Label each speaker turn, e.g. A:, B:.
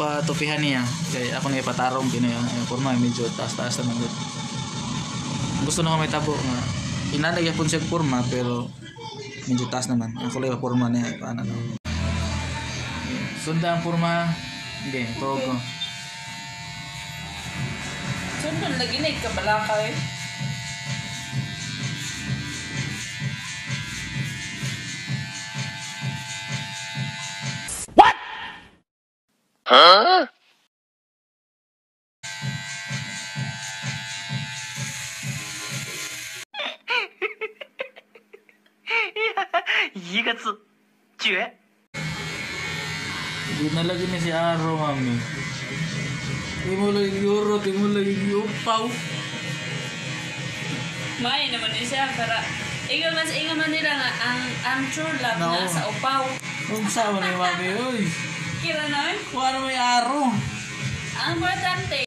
A: katupihan niya. Kaya ako na ipatarong kinaya. Porma medyo taas-taas naman dito. Gusto na ko may tabo nga. Inanay po siya porma pero medyo taas naman. Ako lang porma niya. Paano na. Sunda ang porma. Hindi, togo.
B: Sundon lagi na ikabalaka eh.
C: What? Huh?
D: 一个字，绝。
A: Hindi na lagi na si Aro, mami. Hindi mo lagi euro, hindi mo lagi upaw.
B: May naman din siya para inga man nila nga ang true love na sa upaw.
A: Kung saan mo na yung mami, oy.
B: Kira na eh.
A: Kung ano may Aro.
B: Ang importante.